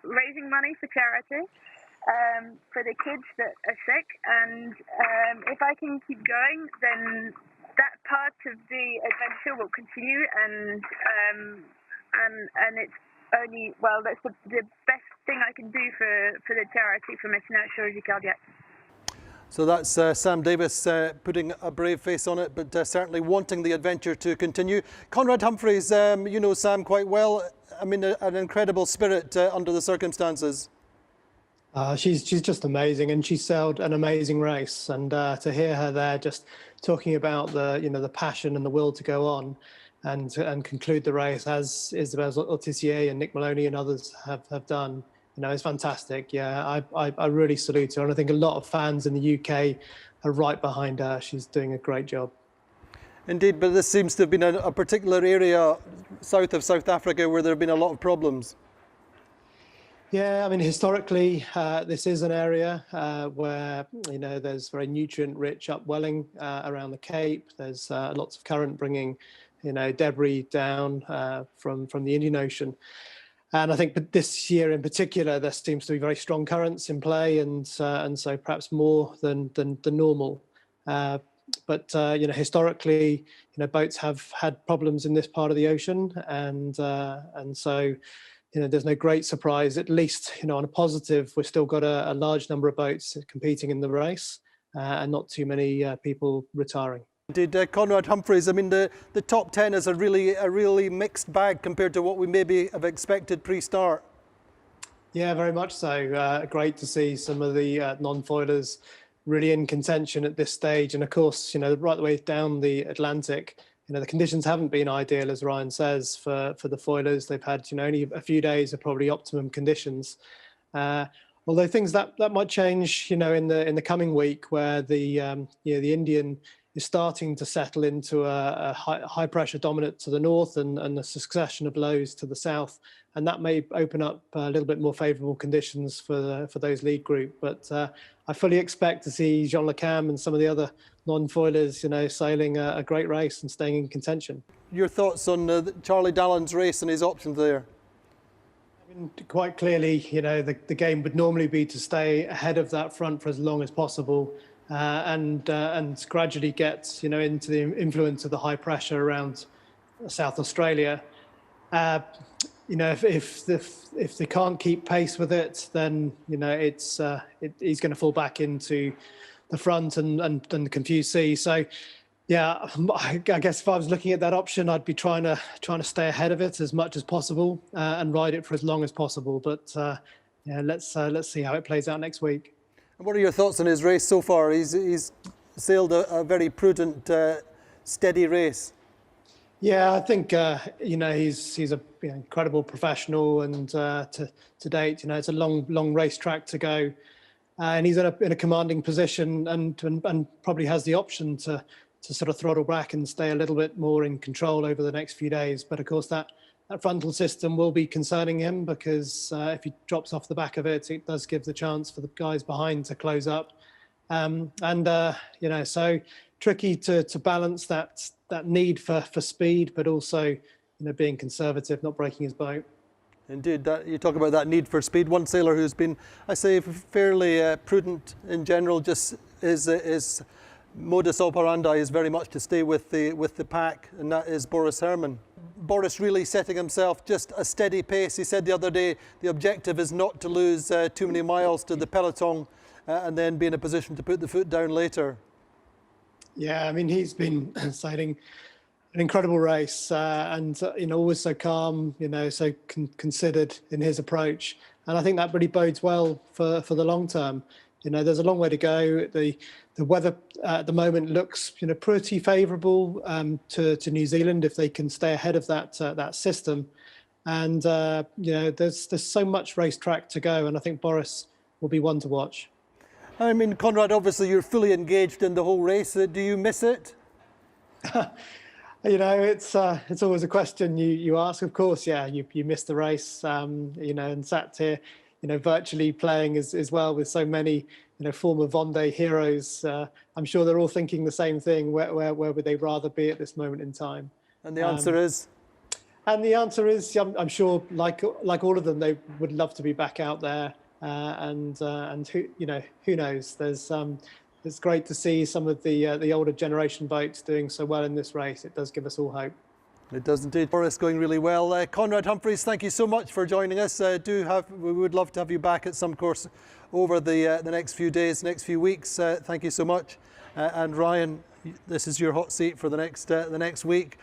raising money for charity for the kids that are sick, and if I can keep going, then that part of the adventure will continue, and it's only, well, that's the best thing I can do for the charity, for Médecins Chirurgie Cardiaque. So that's Sam Davies putting a brave face on it, but certainly wanting the adventure to continue. Conrad Humphreys, you know Sam quite well. I mean, an incredible spirit under the circumstances. She's just amazing, and she sailed an amazing race. And to hear her there, just talking about the passion and the will to go on, and conclude the race as Isabelle Autissier and Nick Maloney and others have done. It's fantastic. Yeah, I really salute her, and I think a lot of fans in the UK are right behind her. She's doing a great job. Indeed, but this seems to have been a particular area south of South Africa where there have been a lot of problems. Yeah, I mean, historically, this is an area where, there's very nutrient-rich upwelling around the Cape. There's lots of current bringing, debris down from the Indian Ocean. And I think this year in particular, there seems to be very strong currents in play, and so perhaps more than normal. But historically, boats have had problems in this part of the ocean, and so there's no great surprise. At least on a positive, we've still got a large number of boats competing in the race, and not too many people retiring. Indeed, Conrad Humphreys, I mean, the top 10 is a really mixed bag compared to what we maybe have expected pre-start. Yeah, very much so. Great to see some of the non-foilers really in contention at this stage. And of course, right the way down the Atlantic, the conditions haven't been ideal, as Ryan says, for the foilers. They've had only a few days of probably optimum conditions. Although things that might change, in the coming week, where the Indian is starting to settle into a high pressure dominant to the north and a succession of lows to the south, and that may open up a little bit more favourable conditions for those lead group. But I fully expect to see Jean Le Cam and some of the other non-foilers, sailing a great race and staying in contention. Your thoughts on Charlie Dallin's race and his options there? I mean, quite clearly, the game would normally be to stay ahead of that front for as long as possible. And gradually get into the influence of the high pressure around South Australia. If they can't keep pace with it, then he's going to fall back into the front and the confused sea. So yeah, I guess if I was looking at that option, I'd be trying to stay ahead of it as much as possible and ride it for as long as possible. But let's see how it plays out next week. What are your thoughts on his race so far? He's sailed a very prudent, steady race. Yeah, I think he's an incredible professional, and to date, it's a long racetrack to go, and he's in a commanding position, and probably has the option to sort of throttle back and stay a little bit more in control over the next few days. But of course, that frontal system will be concerning him, because if he drops off the back of it, it does give the chance for the guys behind to close up. So tricky to balance that need for speed, but also being conservative, not breaking his boat. Indeed, you talk about that need for speed. One sailor who's been, I say, fairly prudent in general, just is modus operandi is very much to stay with the pack, and that is Boris Herrman. Boris really setting himself just a steady pace. He said the other day the objective is not to lose too many miles to the peloton and then be in a position to put the foot down later. Yeah, I mean, he's been sailing an incredible race and always so calm, so considered in his approach, and I think that really bodes well for the long term. There's a long way to go. The weather at the moment looks, pretty favourable to New Zealand if they can stay ahead of that system. And there's so much racetrack to go, and I think Boris will be one to watch. I mean, Conrad, obviously you're fully engaged in the whole race. Do you miss it? It's always a question you ask. Of course, yeah, you miss the race, and sat here, virtually playing as well with so many, former Vende heroes. I'm sure they're all thinking the same thing. Where would they rather be at this moment in time? And the answer is? And the answer is, I'm sure, like all of them, they would love to be back out there. And who knows? It's great to see some of the older generation boats doing so well in this race. It does give us all hope. It does indeed. Boris, going really well. Conrad Humphreys, thank you so much for joining us. We would love to have you back at some course over the next few days, next few weeks. Thank you so much. And Ryan, this is your hot seat for the next week.